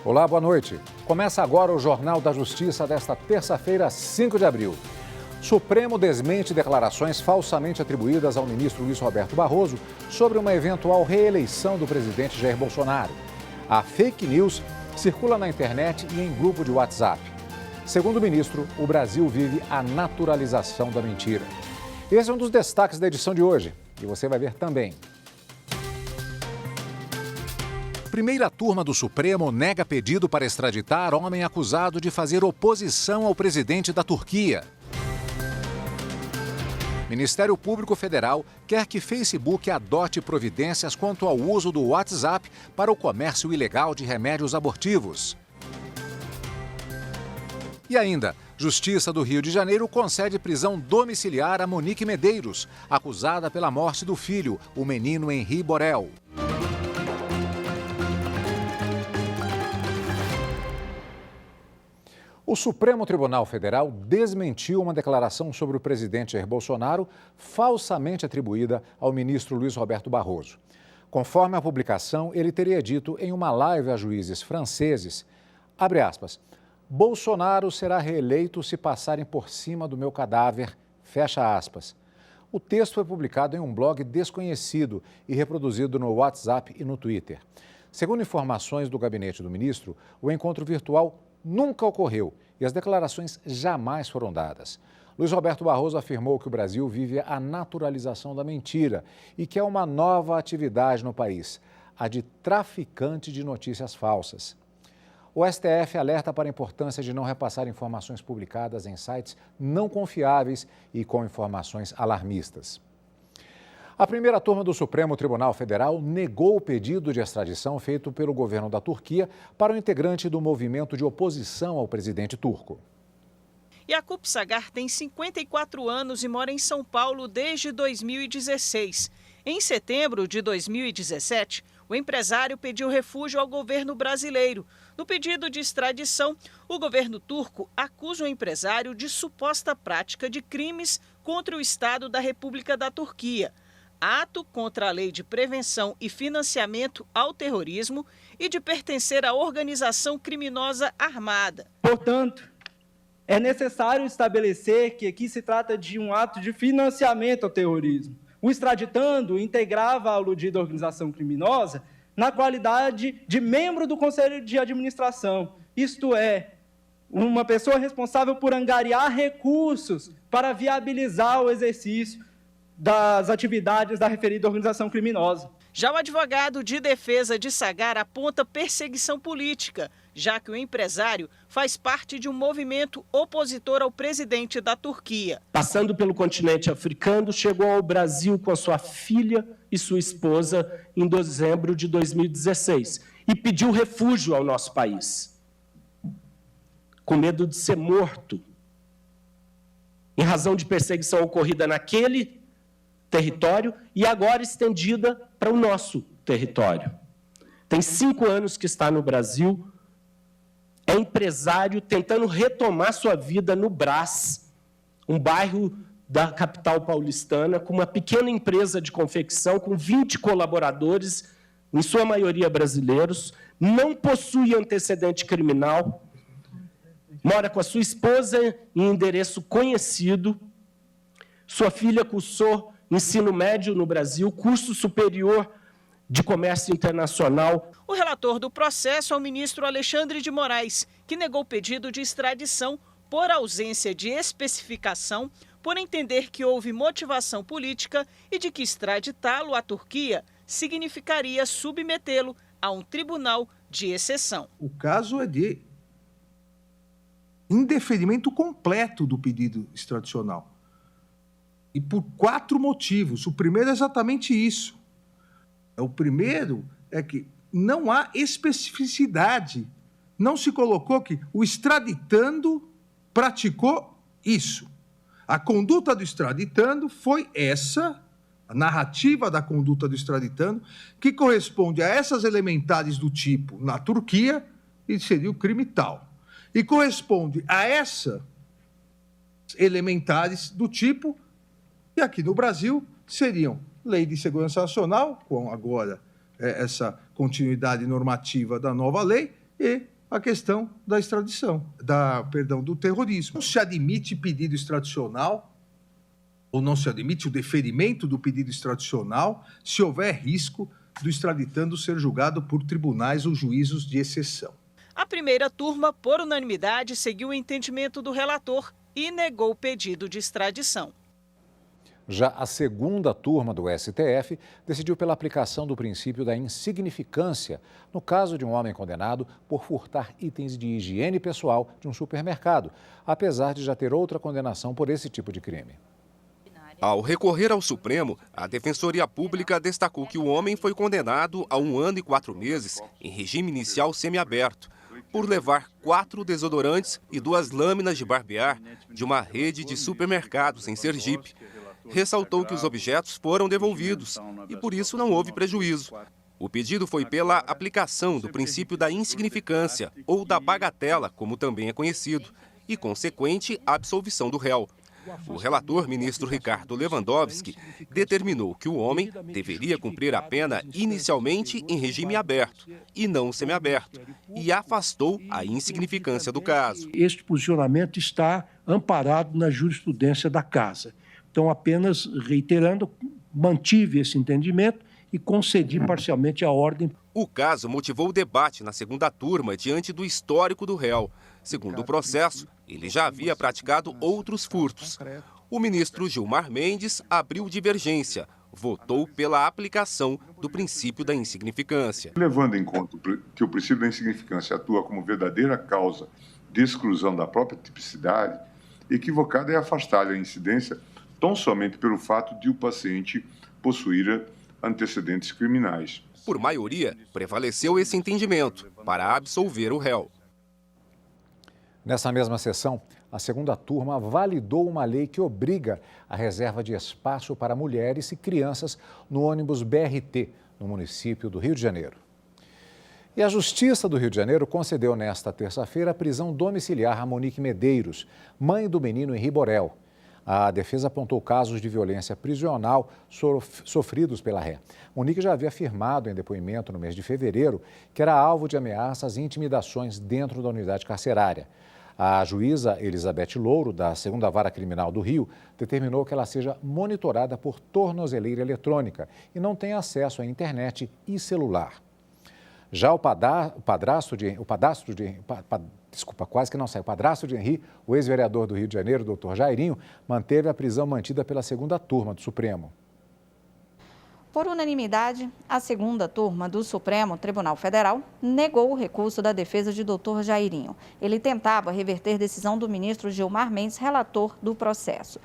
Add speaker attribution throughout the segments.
Speaker 1: Olá, boa noite. Começa agora o Jornal da Justiça desta terça-feira, 5 de abril. Supremo desmente declarações falsamente atribuídas ao ministro Luiz Roberto Barroso sobre uma eventual reeleição do presidente Jair Bolsonaro. A fake news circula na internet e em grupo de WhatsApp. Segundo o ministro, o Brasil vive a naturalização da mentira. Esse é um dos destaques da edição de hoje e você vai ver também. Primeira turma do Supremo nega pedido para extraditar homem acusado de fazer oposição ao presidente da Turquia. Ministério Público Federal quer que Facebook adote providências quanto ao uso do WhatsApp para o comércio ilegal de remédios abortivos. E ainda, Justiça do Rio de Janeiro concede prisão domiciliar a Monique Medeiros, acusada pela morte do filho, o menino Henri Borel. O Supremo Tribunal Federal desmentiu uma declaração sobre o presidente Jair Bolsonaro, falsamente atribuída ao ministro Luiz Roberto Barroso. Conforme a publicação, ele teria dito em uma live a juízes franceses, abre aspas, Bolsonaro será reeleito se passarem por cima do meu cadáver, fecha aspas. O texto foi publicado em um blog desconhecido e reproduzido no WhatsApp e no Twitter. Segundo informações do gabinete do ministro, o encontro virtual nunca ocorreu e as declarações jamais foram dadas. Luiz Roberto Barroso afirmou que o Brasil vive a naturalização da mentira e que é uma nova atividade no país, a de traficante de notícias falsas. O STF alerta para a importância de não repassar informações publicadas em sites não confiáveis e com informações alarmistas. A primeira turma do Supremo Tribunal Federal negou o pedido de extradição feito pelo governo da Turquia para o integrante do movimento de oposição ao presidente turco.
Speaker 2: Yakup Sagar tem 54 anos e mora em São Paulo desde 2016. Em setembro de 2017, o empresário pediu refúgio ao governo brasileiro. No pedido de extradição, o governo turco acusa o empresário de suposta prática de crimes contra o Estado da República da Turquia, ato contra a Lei de Prevenção e Financiamento ao Terrorismo e de pertencer a organização criminosa armada.
Speaker 3: Portanto, é necessário estabelecer que aqui se trata de um ato de financiamento ao terrorismo. O extraditando integrava a aludida organização criminosa na qualidade de membro do Conselho de Administração, isto é, uma pessoa responsável por angariar recursos para viabilizar o exercício das atividades da referida organização criminosa.
Speaker 2: Já o advogado de defesa de Sagar aponta perseguição política, já que o empresário faz parte de um movimento opositor ao presidente da Turquia.
Speaker 4: Passando pelo continente africano, chegou ao Brasil com a sua filha e sua esposa em dezembro de 2016 e pediu refúgio ao nosso país, com medo de ser morto, em razão de perseguição ocorrida naquele território e agora estendida para o nosso território. Tem 5 anos que está no Brasil, é empresário tentando retomar sua vida no Brás, um bairro da capital paulistana, com uma pequena empresa de confecção com 20 colaboradores, em sua maioria brasileiros, não possui antecedente criminal, mora com a sua esposa em endereço conhecido, sua filha cursou ensino médio no Brasil, curso superior de comércio internacional.
Speaker 2: O relator do processo é o ministro Alexandre de Moraes, que negou o pedido de extradição por ausência de especificação, por entender que houve motivação política e de que extraditá-lo à Turquia significaria submetê-lo a um tribunal de exceção.
Speaker 5: O caso é de indeferimento completo do pedido extradicional. E por 4 motivos. O primeiro é exatamente isso. O primeiro é que não há especificidade. Não se colocou que o extraditando praticou isso. A conduta do extraditando foi essa, a narrativa da conduta do extraditando, que corresponde a essas elementares do tipo na Turquia, e seria o crime tal. E corresponde a essas elementares do tipo, e aqui no Brasil seriam Lei de Segurança Nacional, com agora essa continuidade normativa da nova lei, e a questão da extradição, do terrorismo. Não se admite pedido extradicional ou não se admite o deferimento do pedido extradicional se houver risco do extraditando ser julgado por tribunais ou juízos de exceção.
Speaker 2: A primeira turma, por unanimidade, seguiu o entendimento do relator e negou o pedido de extradição.
Speaker 1: Já a segunda turma do STF decidiu pela aplicação do princípio da insignificância no caso de um homem condenado por furtar itens de higiene pessoal de um supermercado, apesar de já ter outra condenação por esse tipo de crime.
Speaker 6: Ao recorrer ao Supremo, a Defensoria Pública destacou que o homem foi condenado a 1 ano e 4 meses em regime inicial semiaberto, por levar 4 desodorantes e 2 lâminas de barbear de uma rede de supermercados em Sergipe. Ressaltou que os objetos foram devolvidos e por isso não houve prejuízo. O pedido foi pela aplicação do princípio da insignificância ou da bagatela, como também é conhecido, e consequente absolvição do réu. O relator, ministro Ricardo Lewandowski, determinou que o homem deveria cumprir a pena inicialmente em regime aberto e não semiaberto, e afastou a insignificância do caso.
Speaker 7: Este posicionamento está amparado na jurisprudência da Casa. Então, apenas reiterando, mantive esse entendimento e concedi parcialmente a ordem.
Speaker 6: O caso motivou o debate na segunda turma diante do histórico do réu. Segundo o processo, ele já havia praticado outros furtos. O ministro Gilmar Mendes abriu divergência, votou pela aplicação do princípio da insignificância.
Speaker 8: Levando em conta que o princípio da insignificância atua como verdadeira causa de exclusão da própria tipicidade, equivocado é afastar a incidência tão somente pelo fato de o paciente possuir antecedentes criminais.
Speaker 6: Por maioria, prevaleceu esse entendimento para absolver o réu.
Speaker 1: Nessa mesma sessão, a segunda turma validou uma lei que obriga a reserva de espaço para mulheres e crianças no ônibus BRT, no município do Rio de Janeiro. E a Justiça do Rio de Janeiro concedeu nesta terça-feira a prisão domiciliar a Monique Medeiros, mãe do menino Henri Borel. A defesa apontou casos de violência prisional sofridos pela ré. Monique já havia afirmado em depoimento no mês de fevereiro que era alvo de ameaças e intimidações dentro da unidade carcerária. A juíza Elizabeth Louro, da 2ª Vara Criminal do Rio, determinou que ela seja monitorada por tornozeleira eletrônica e não tenha acesso à internet e celular. Já o padrasto de Henri, o ex-vereador do Rio de Janeiro, doutor Jairinho, manteve a prisão mantida pela segunda turma do Supremo.
Speaker 9: Por unanimidade, a segunda turma do Supremo Tribunal Federal negou o recurso da defesa de doutor Jairinho. Ele tentava reverter decisão do ministro Gilmar Mendes, relator do processo.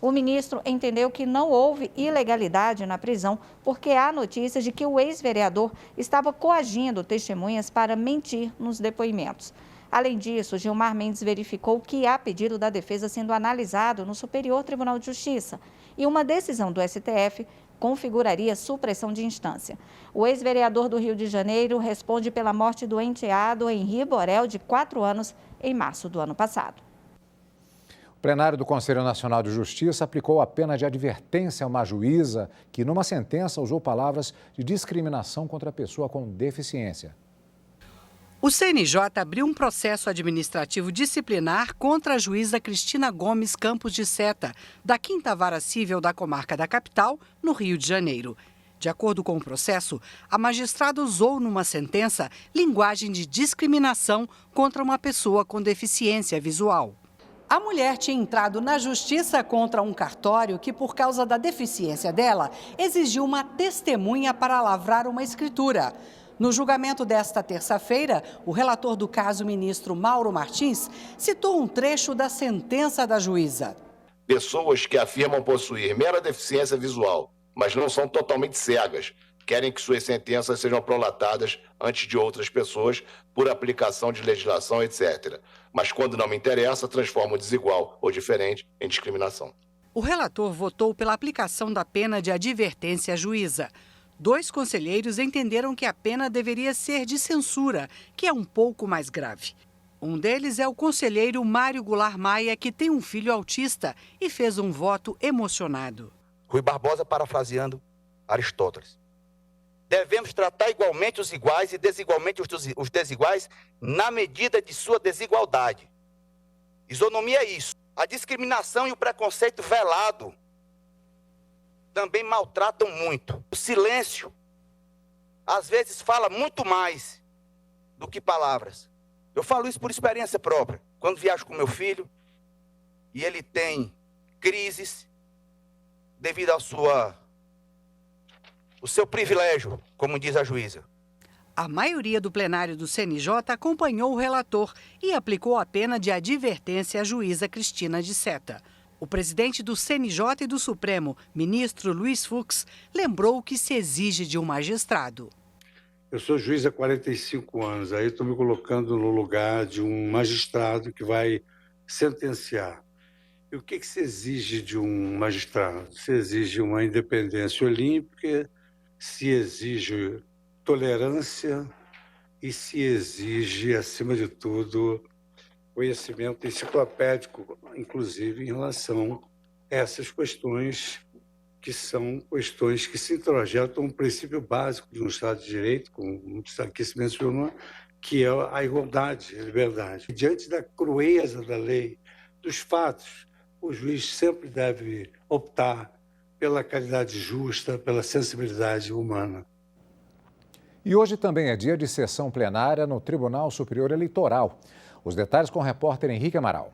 Speaker 9: O ministro entendeu que não houve ilegalidade na prisão porque há notícias de que o ex-vereador estava coagindo testemunhas para mentir nos depoimentos. Além disso, Gilmar Mendes verificou que há pedido da defesa sendo analisado no Superior Tribunal de Justiça e uma decisão do STF configuraria supressão de instância. O ex-vereador do Rio de Janeiro responde pela morte do enteado Henri Borel, de 4 anos, em março do ano passado.
Speaker 1: O plenário do Conselho Nacional de Justiça aplicou a pena de advertência a uma juíza que, numa sentença, usou palavras de discriminação contra a pessoa com deficiência.
Speaker 10: O CNJ abriu um processo administrativo disciplinar contra a juíza Cristina Gomes Campos de Seta, da 5ª Vara Cível da Comarca da Capital, no Rio de Janeiro. De acordo com o processo, a magistrada usou numa sentença linguagem de discriminação contra uma pessoa com deficiência visual. A mulher tinha entrado na justiça contra um cartório que, por causa da deficiência dela, exigiu uma testemunha para lavrar uma escritura. No julgamento desta terça-feira, o relator do caso, ministro Mauro Martins, citou um trecho da sentença da juíza.
Speaker 11: Pessoas que afirmam possuir mera deficiência visual, mas não são totalmente cegas, querem que suas sentenças sejam prolatadas antes de outras pessoas por aplicação de legislação, etc. Mas quando não me interessa, transformam desigual ou diferente em discriminação.
Speaker 10: O relator votou pela aplicação da pena de advertência à juíza. 2 conselheiros entenderam que a pena deveria ser de censura, que é um pouco mais grave. Um deles é o conselheiro Mário Goulart Maia, que tem um filho autista e fez um voto emocionado.
Speaker 12: Rui Barbosa parafraseando Aristóteles. Devemos tratar igualmente os iguais e desigualmente os desiguais na medida de sua desigualdade. Isonomia é isso. A discriminação e o preconceito velado também maltratam muito. O silêncio, às vezes, fala muito mais do que palavras. Eu falo isso por experiência própria. Quando viajo com meu filho e ele tem crises devido ao seu privilégio, como diz a juíza.
Speaker 10: A maioria do plenário do CNJ acompanhou o relator e aplicou a pena de advertência à juíza Cristina de Seta. O presidente do CNJ e do Supremo, ministro Luiz Fux, lembrou o que se exige de um magistrado.
Speaker 13: Eu sou juiz há 45 anos, aí estou me colocando no lugar de um magistrado que vai sentenciar. E o que se exige de um magistrado? Se exige uma independência olímpica, se exige tolerância e se exige, acima de tudo, conhecimento enciclopédico, inclusive em relação a essas questões que são questões que se introjetam um princípio básico de um Estado de Direito, como aqui se mencionou, que é a igualdade, a liberdade. Diante da crueza da lei, dos fatos, o juiz sempre deve optar pela caridade justa, pela sensibilidade humana.
Speaker 1: E hoje também é dia de sessão plenária no Tribunal Superior Eleitoral. Os detalhes com o repórter Henrique Amaral.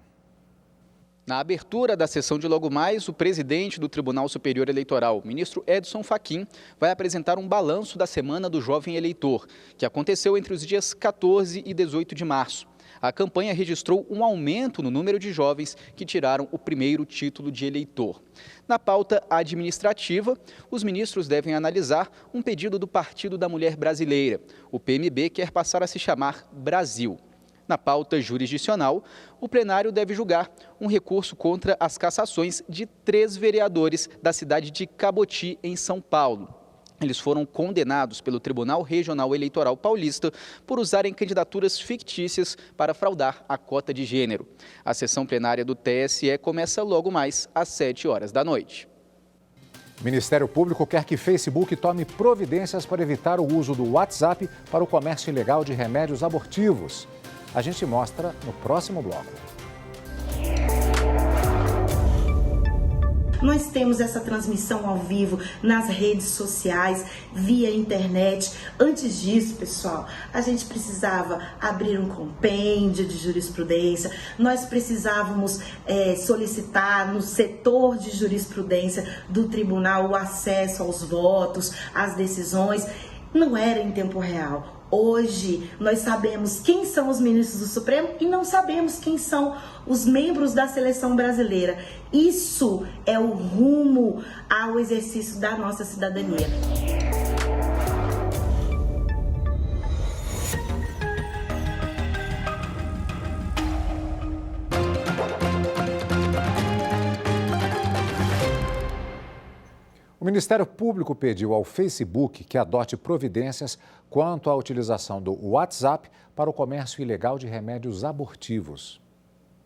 Speaker 14: Na abertura da sessão de logo mais, o presidente do Tribunal Superior Eleitoral, ministro Edson Fachin, vai apresentar um balanço da Semana do Jovem Eleitor, que aconteceu entre os dias 14 e 18 de março. A campanha registrou um aumento no número de jovens que tiraram o primeiro título de eleitor. Na pauta administrativa, os ministros devem analisar um pedido do Partido da Mulher Brasileira. O PMB quer passar a se chamar Brasil. Na pauta jurisdicional, o plenário deve julgar um recurso contra as cassações de 3 vereadores da cidade de Caboti, em São Paulo. Eles foram condenados pelo Tribunal Regional Eleitoral Paulista por usarem candidaturas fictícias para fraudar a cota de gênero. A sessão plenária do TSE começa logo mais às 7 horas da noite.
Speaker 1: O Ministério Público quer que Facebook tome providências para evitar o uso do WhatsApp para o comércio ilegal de remédios abortivos. A gente mostra no próximo bloco.
Speaker 15: Nós temos essa transmissão ao vivo nas redes sociais, via internet. Antes disso, pessoal, a gente precisava abrir um compêndio de jurisprudência, nós precisávamos solicitar no setor de jurisprudência do tribunal o acesso aos votos, às decisões. Não era em tempo real. Hoje, nós sabemos quem são os ministros do Supremo e não sabemos quem são os membros da seleção brasileira. Isso é o rumo ao exercício da nossa cidadania.
Speaker 1: O Ministério Público pediu ao Facebook que adote providências quanto à utilização do WhatsApp para o comércio ilegal de remédios abortivos.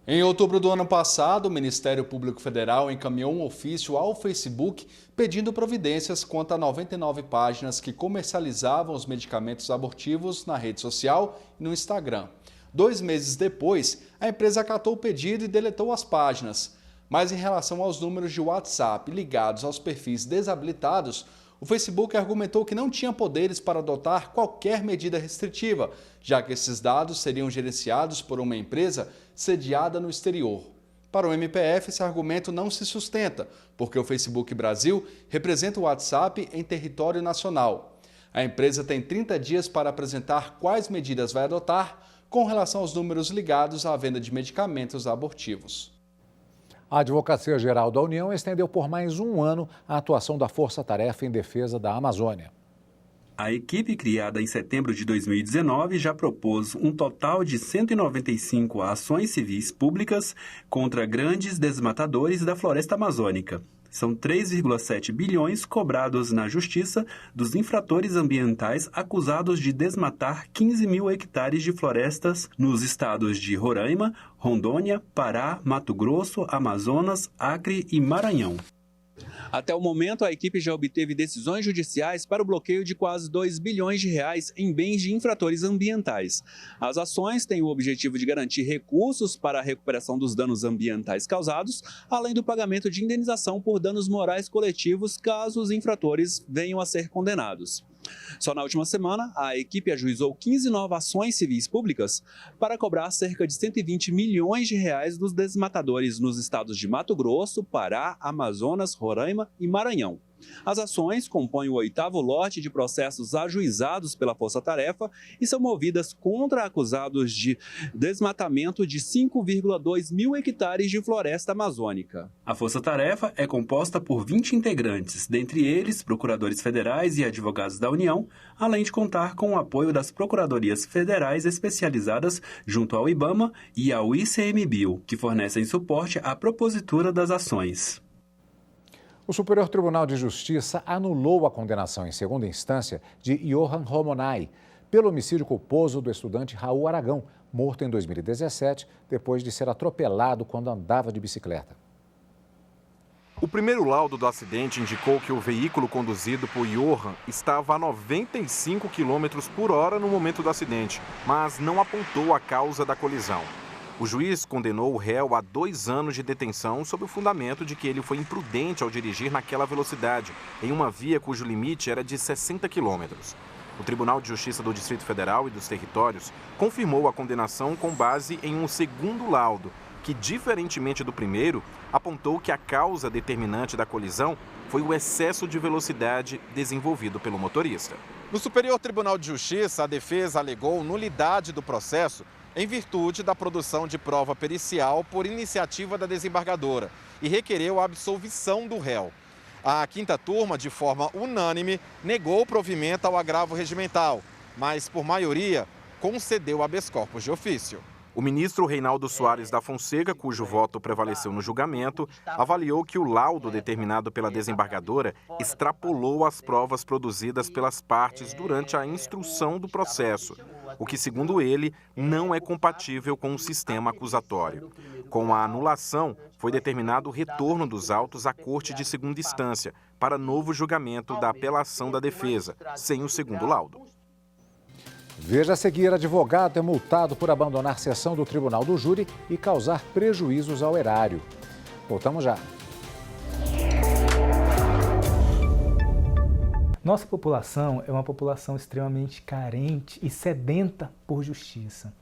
Speaker 16: Em outubro do ano passado, o Ministério Público Federal encaminhou um ofício ao Facebook pedindo providências quanto a 99 páginas que comercializavam os medicamentos abortivos na rede social e no Instagram. 2 meses depois, a empresa acatou o pedido e deletou as páginas. Mas em relação aos números de WhatsApp ligados aos perfis desabilitados, o Facebook argumentou que não tinha poderes para adotar qualquer medida restritiva, já que esses dados seriam gerenciados por uma empresa sediada no exterior. Para o MPF, esse argumento não se sustenta, porque o Facebook Brasil representa o WhatsApp em território nacional. A empresa tem 30 dias para apresentar quais medidas vai adotar com relação aos números ligados à venda de medicamentos abortivos.
Speaker 1: A Advocacia Geral da União estendeu por mais um ano a atuação da Força Tarefa em Defesa da Amazônia.
Speaker 17: A equipe criada em setembro de 2019 já propôs um total de 195 ações civis públicas contra grandes desmatadores da floresta amazônica. São 3,7 bilhões cobrados na Justiça dos infratores ambientais acusados de desmatar 15 mil hectares de florestas nos estados de Roraima, Rondônia, Pará, Mato Grosso, Amazonas, Acre e Maranhão. Até o momento, a equipe já obteve decisões judiciais para o bloqueio de quase 2 bilhões de reais em bens de infratores ambientais. As ações têm o objetivo de garantir recursos para a recuperação dos danos ambientais causados, além do pagamento de indenização por danos morais coletivos caso os infratores venham a ser condenados. Só na última semana, a equipe ajuizou 15 novas ações civis públicas para cobrar cerca de 120 milhões de reais dos desmatadores nos estados de Mato Grosso, Pará, Amazonas, Roraima e Maranhão. As ações compõem o 8º lote de processos ajuizados pela Força Tarefa e são movidas contra acusados de desmatamento de 5,2 mil hectares de floresta amazônica. A Força Tarefa é composta por 20 integrantes, dentre eles procuradores federais e advogados da União, além de contar com o apoio das procuradorias federais especializadas junto ao IBAMA e ao ICMBio, que fornecem suporte à propositura das ações.
Speaker 1: O Superior Tribunal de Justiça anulou a condenação em segunda instância de Johan Romonai pelo homicídio culposo do estudante Raul Aragão, morto em 2017, depois de ser atropelado quando andava de bicicleta.
Speaker 18: O primeiro laudo do acidente indicou que o veículo conduzido por Johan estava a 95 km por hora no momento do acidente, mas não apontou a causa da colisão. O juiz condenou o réu a 2 anos de detenção sob o fundamento de que ele foi imprudente ao dirigir naquela velocidade, em uma via cujo limite era de 60 quilômetros. O Tribunal de Justiça do Distrito Federal e dos Territórios confirmou a condenação com base em um segundo laudo, que, diferentemente do primeiro, apontou que a causa determinante da colisão foi o excesso de velocidade desenvolvido pelo motorista.
Speaker 19: No Superior Tribunal de Justiça, a defesa alegou nulidade do processo em virtude da produção de prova pericial por iniciativa da desembargadora e requereu a absolvição do réu. A quinta turma, de forma unânime, negou o provimento ao agravo regimental, mas, por maioria, concedeu habeas corpus de ofício.
Speaker 18: O ministro Reinaldo Soares da Fonseca, cujo voto prevaleceu no julgamento, avaliou que o laudo determinado pela desembargadora extrapolou as provas produzidas pelas partes durante a instrução do processo, o que, segundo ele, não é compatível com o sistema acusatório. Com a anulação, foi determinado o retorno dos autos à Corte de Segunda Instância para novo julgamento da apelação da defesa, sem o segundo laudo.
Speaker 1: Veja a seguir: advogado é multado por abandonar sessão do Tribunal do Júri e causar prejuízos ao erário. Voltamos já.
Speaker 20: Nossa população é uma população extremamente carente e sedenta por justiça.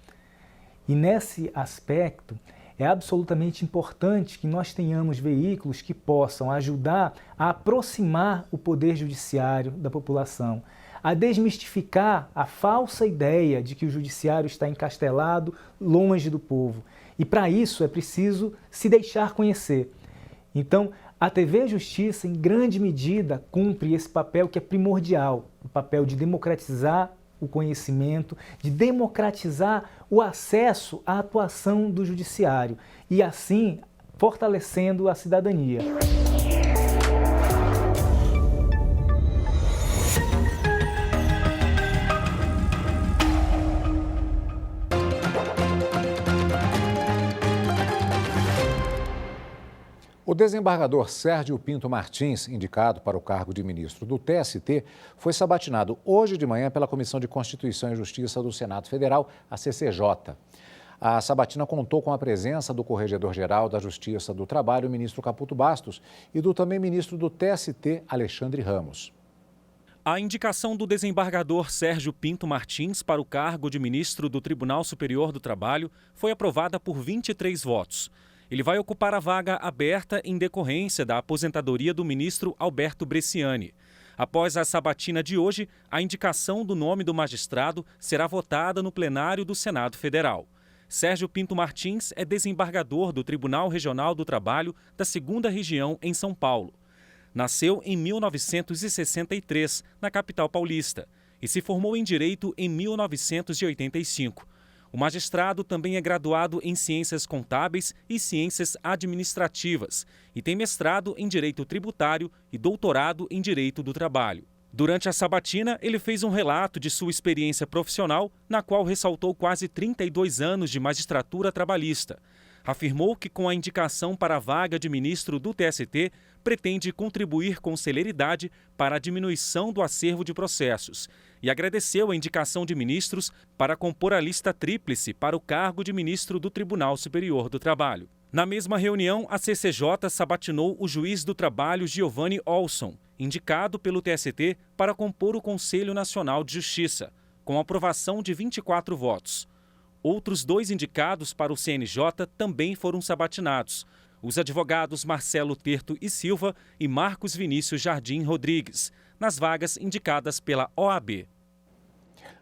Speaker 20: E nesse aspecto, é absolutamente importante que nós tenhamos veículos que possam ajudar a aproximar o poder judiciário da população, a desmistificar a falsa ideia de que o judiciário está encastelado longe do povo. E para isso é preciso se deixar conhecer. Então, a TV Justiça, em grande medida, cumpre esse papel que é primordial, o papel de democratizar o conhecimento, de democratizar o acesso à atuação do judiciário e, assim, fortalecendo a cidadania.
Speaker 1: O desembargador Sérgio Pinto Martins, indicado para o cargo de ministro do TST, foi sabatinado hoje de manhã pela Comissão de Constituição e Justiça do Senado Federal, a CCJ. A sabatina contou com a presença do Corregedor-Geral da Justiça do Trabalho, ministro Caputo Bastos, e do também ministro do TST, Alexandre Ramos.
Speaker 21: A indicação do desembargador Sérgio Pinto Martins para o cargo de ministro do Tribunal Superior do Trabalho foi aprovada por 23 votos. Ele vai ocupar a vaga aberta em decorrência da aposentadoria do ministro Alberto Bresciani. Após a sabatina de hoje, a indicação do nome do magistrado será votada no plenário do Senado Federal. Sérgio Pinto Martins é desembargador do Tribunal Regional do Trabalho da 2ª Região em São Paulo. Nasceu em 1963, na capital paulista, e se formou em Direito em 1985. O magistrado também é graduado em Ciências Contábeis e Ciências Administrativas e tem mestrado em Direito Tributário e doutorado em Direito do Trabalho. Durante a sabatina, ele fez um relato de sua experiência profissional, na qual ressaltou quase 32 anos de magistratura trabalhista. Afirmou que, com a indicação para a vaga de ministro do TST, pretende contribuir com celeridade para a diminuição do acervo de processos e agradeceu a indicação de ministros para compor a lista tríplice para o cargo de ministro do Tribunal Superior do Trabalho. Na mesma reunião, a CCJ sabatinou o juiz do trabalho Giovanni Olson, indicado pelo TST para compor o Conselho Nacional de Justiça, com aprovação de 24 votos. Outros 2 indicados para o CNJ também foram sabatinados: os advogados Marcelo Terto e Silva e Marcos Vinícius Jardim Rodrigues, nas vagas indicadas pela OAB.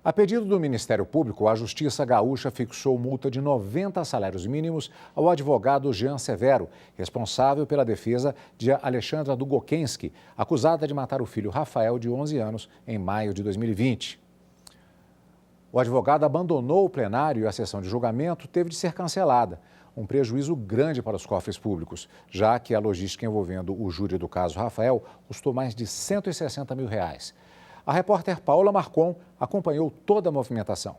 Speaker 1: A pedido do Ministério Público, a Justiça Gaúcha fixou multa de 90 salários mínimos ao advogado Jean Severo, responsável pela defesa de Alexandra Dugokensky, acusada de matar o filho Rafael, de 11 anos, em maio de 2020. O advogado abandonou o plenário e a sessão de julgamento teve de ser cancelada. Um prejuízo grande para os cofres públicos, já que a logística envolvendo o júri do caso Rafael custou mais de R$160 mil. A repórter Paola Marcon acompanhou toda a movimentação.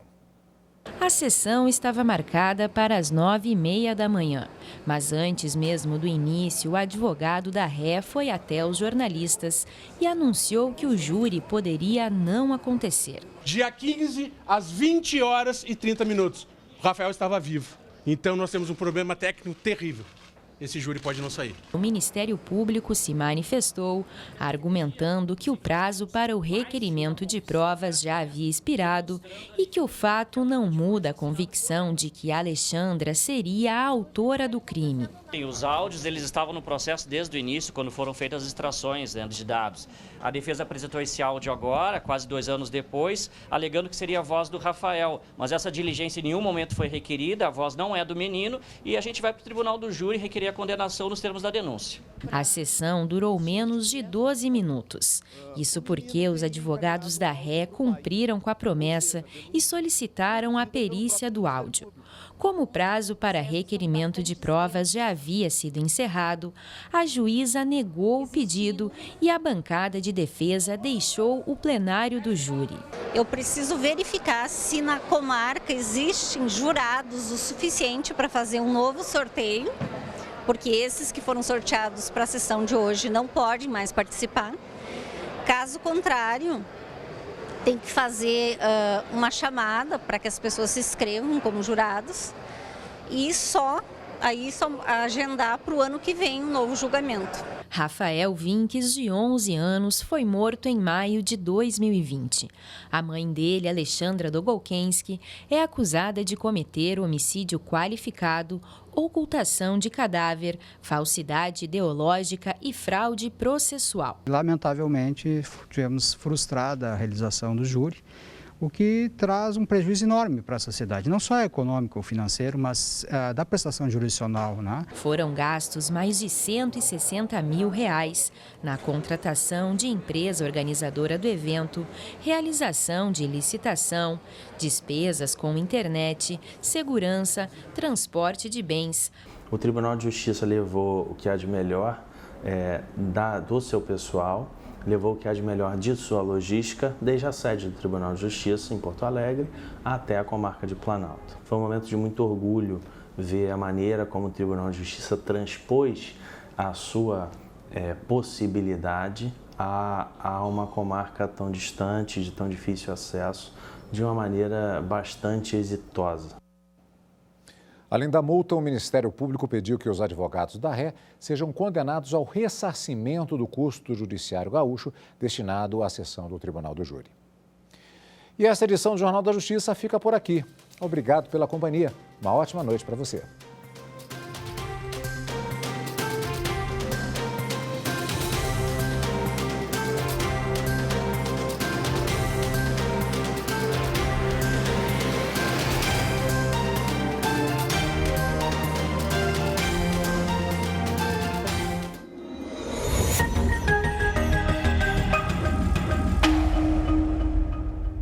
Speaker 3: A sessão estava marcada para as 9h30 da manhã, mas antes mesmo do início, o advogado da ré foi até os jornalistas e anunciou que o júri poderia não acontecer.
Speaker 22: Dia 15, às 20h30, o Rafael estava vivo. Então nós temos um problema técnico terrível. Esse júri pode não sair.
Speaker 3: O Ministério Público se manifestou, argumentando que o prazo para o requerimento de provas já havia expirado e que o fato não muda a convicção de que Alexandra seria a autora do crime.
Speaker 23: Os áudios eles estavam no processo desde o início, quando foram feitas as extrações de dados. A defesa apresentou esse áudio agora, quase 2 anos depois, alegando que seria a voz do Rafael. Mas essa diligência em nenhum momento foi requerida, a voz não é do menino e a gente vai para o tribunal do júri requerer a condenação nos termos da denúncia.
Speaker 3: A sessão durou menos de 12 minutos. Isso porque os advogados da ré cumpriram com a promessa e solicitaram a perícia do áudio. Como o prazo para requerimento de provas já havia sido encerrado, a juíza negou o pedido e a bancada de defesa deixou o plenário do júri.
Speaker 24: Eu preciso verificar se na comarca existem jurados o suficiente para fazer um novo sorteio, porque esses que foram sorteados para a sessão de hoje não podem mais participar. Caso contrário, tem que fazer uma chamada para que as pessoas se inscrevam como jurados e só agendar para o ano que vem um novo julgamento.
Speaker 3: Rafael Vinques, de 11 anos, foi morto em maio de 2020. A mãe dele, Alexandra Dugokensky, é acusada de cometer homicídio qualificado, ocultação de cadáver, falsidade ideológica e fraude processual.
Speaker 25: Lamentavelmente, tivemos frustrada a realização do júri, o que traz um prejuízo enorme para a sociedade, não só econômico ou financeiro, mas da prestação jurisdicional, né?
Speaker 3: Foram gastos mais de R$160 mil na contratação de empresa organizadora do evento, realização de licitação, despesas com internet, segurança, transporte de bens.
Speaker 26: O Tribunal de Justiça levou o que há de melhor do seu pessoal, levou o que há de melhor de sua logística, desde a sede do Tribunal de Justiça, em Porto Alegre, até a comarca de Planalto. Foi um momento de muito orgulho ver a maneira como o Tribunal de Justiça transpôs a sua possibilidade a uma comarca tão distante, de tão difícil acesso, de uma maneira bastante exitosa.
Speaker 1: Além da multa, o Ministério Público pediu que os advogados da ré sejam condenados ao ressarcimento do custo judiciário gaúcho destinado à sessão do Tribunal do Júri. E esta edição do Jornal da Justiça fica por aqui. Obrigado pela companhia. Uma ótima noite para você.